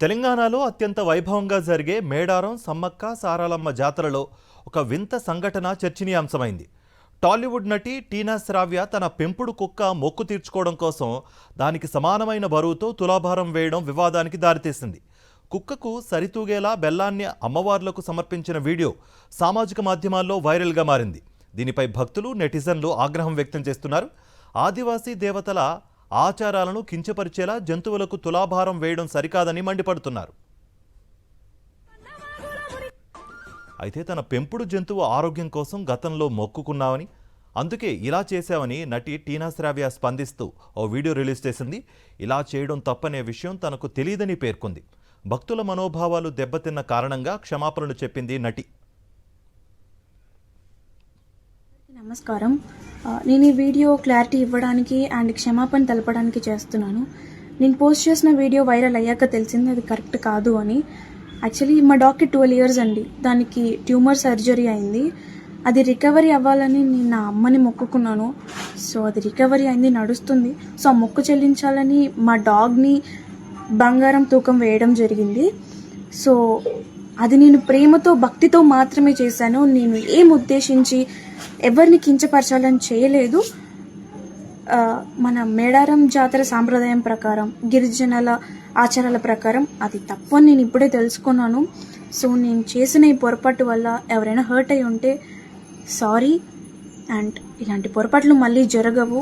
తెలంగాణలో అత్యంత వైభవంగా జరిగే మేడారం సమ్మక్క సారాలమ్మ జాతరలో ఒక వింత సంఘటన చర్చనీయాంశమైంది. టాలీవుడ్ నటి టీనా శ్రావ్య తన పెంపుడు కుక్క మొక్కు తీర్చుకోవడం కోసం దానికి సమానమైన బరువుతో తులాభారం వేయడం వివాదానికి దారితీసింది. కుక్కకు సరితూగేలా బెల్లాన్ని అమ్మవార్లకు సమర్పించిన వీడియో సామాజిక మాధ్యమాల్లో వైరల్గా మారింది. దీనిపై భక్తులు, నెటిజన్లు ఆగ్రహం వ్యక్తం చేస్తున్నారు. ఆదివాసీ దేవతల ఆచారాలను కించపరిచేలా జంతువులకు తులాభారం వేయడం సరికాదని మండిపడుతున్నారు. అయితే తన పెంపుడు జంతువు ఆరోగ్యం కోసం గతంలో మొక్కుకున్నామని, అందుకే ఇలా చేశామని నటి టీనా శ్రావ్య స్పందిస్తూ ఓ వీడియో రిలీజ్ చేసింది. ఇలా చేయడం తప్పనే విషయం తనకు తెలియదని పేర్కొంది. భక్తుల మనోభావాలు దెబ్బతిన్న కారణంగా క్షమాపణలు చెప్పింది నటి. నమస్కారం. నేను ఈ వీడియో క్లారిటీ ఇవ్వడానికి అండ్ క్షమాపణ తెలపడానికి చేస్తున్నాను. నేను పోస్ట్ చేసిన వీడియో వైరల్ అయ్యాక తెలిసింది అది కరెక్ట్ కాదు అని. యాక్చువల్లీ మా డాగ్కి 12 years అండి. దానికి ట్యూమర్ సర్జరీ అయింది. అది రికవరీ అవ్వాలని నేను నా అమ్మని మొక్కుకున్నాను. సో అది రికవరీ అయింది, నడుస్తుంది. సో ఆ మొక్కు చెల్లించాలని మా డాగ్ని బంగారం తూకం వేయడం జరిగింది. సో అది నేను ప్రేమతో, భక్తితో మాత్రమే చేశాను. నేను ఏం ఉద్దేశించి ఎవరిని కించపరచాలని చేయలేదు. మన మేడారం జాతర సాంప్రదాయం ప్రకారం, గిరిజనుల ఆచారాల ప్రకారం అది తప్పు అని నేను ఇప్పుడే తెలుసుకున్నాను. సో నేను చేసిన ఈ పొరపాటు వల్ల ఎవరైనా హర్ట్ అయి ఉంటే సారీ. అండ్ ఇలాంటి పొరపాట్లు మళ్ళీ జరగవు.